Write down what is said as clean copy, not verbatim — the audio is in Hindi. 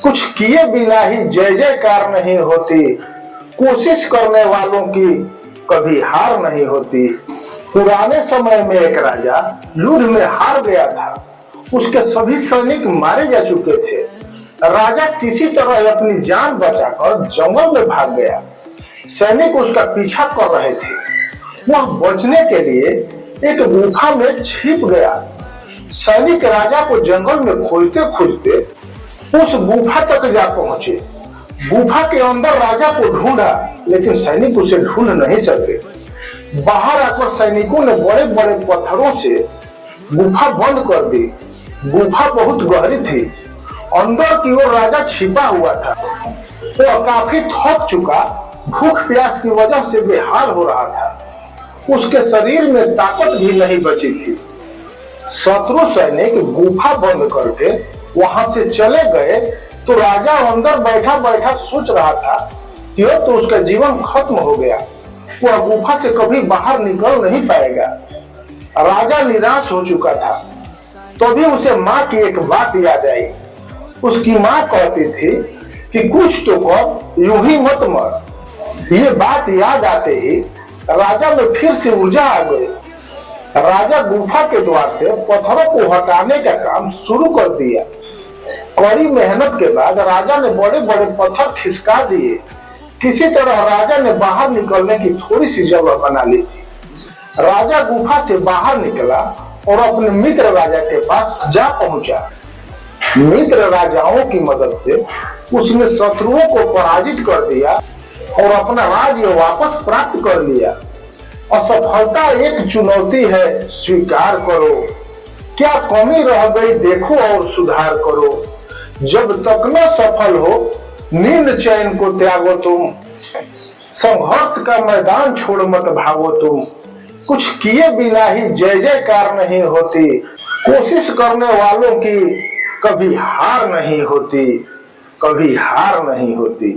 कुछ किए बिना ही जय जयकार नहीं होती, कोशिश करने वालों की कभी हार नहीं होती। पुराने समय में एक राजा युद्ध में हार गया था। उसके सभी सैनिक मारे जा चुके थे। राजा किसी तरह अपनी जान बचाकर जंगल में भाग गया। सैनिक उसका पीछा कर रहे थे। वह बचने के लिए एक गुफा में छिप गया। सैनिक राजा को जंगल में खोजते खोजते उस गुफा तक जा पहुंचे। गुफा के अंदर राजा को ढूंढा, लेकिन सैनिक उसे ढूंढ नहीं सके। बाहर आकर सैनिकों ने बड़े बड़े पत्थरों से गुफा बंद कर दी। गुफा बहुत गहरी थी। अंदर की ओर राजा छिपा हुआ था। वह काफी थक चुका, भूख प्यास की वजह से बेहाल हो रहा था। उसके शरीर में ताकत भी नहीं बची थी। शत्रु सैनिक गुफा बंद करके वहां से चले गए तो राजा अंदर बैठा बैठा सोच रहा था कि अब तो उसका जीवन खत्म हो गया। वह गुफा से कभी बाहर निकल नहीं पाएगा। राजा निराश हो चुका था। तभी उसे माँ की एक बात याद आई। उसकी माँ कहती थी कि कुछ तो कर, यूं ही मत मर। ये बात याद आते ही राजा में फिर से ऊर्जा आ गई। राजा गुफा के द्वार से पत्थरों को हटाने का काम शुरू कर दिया। कड़ी मेहनत के बाद राजा ने बड़े बड़े पत्थर खिसका दिए। किसी तरह राजा ने बाहर निकलने की थोड़ी सी जगह बना ली थी। राजा गुफा से बाहर निकला और अपने मित्र राजा के पास जा पहुंचा। मित्र राजाओं की मदद से उसने शत्रुओं को पराजित कर दिया और अपना राज्य वापस प्राप्त कर लिया। असफलता एक चुनौती है, स्वीकार करो। क्या कमी रह गई देखो और सुधार करो। जब तक न सफल हो नींद चैन को त्यागो तुम। संघर्ष का मैदान छोड़ मत भागो तुम। कुछ किए बिना ही जय जयकार नहीं होती, कोशिश करने वालों की कभी हार नहीं होती, कभी हार नहीं होती।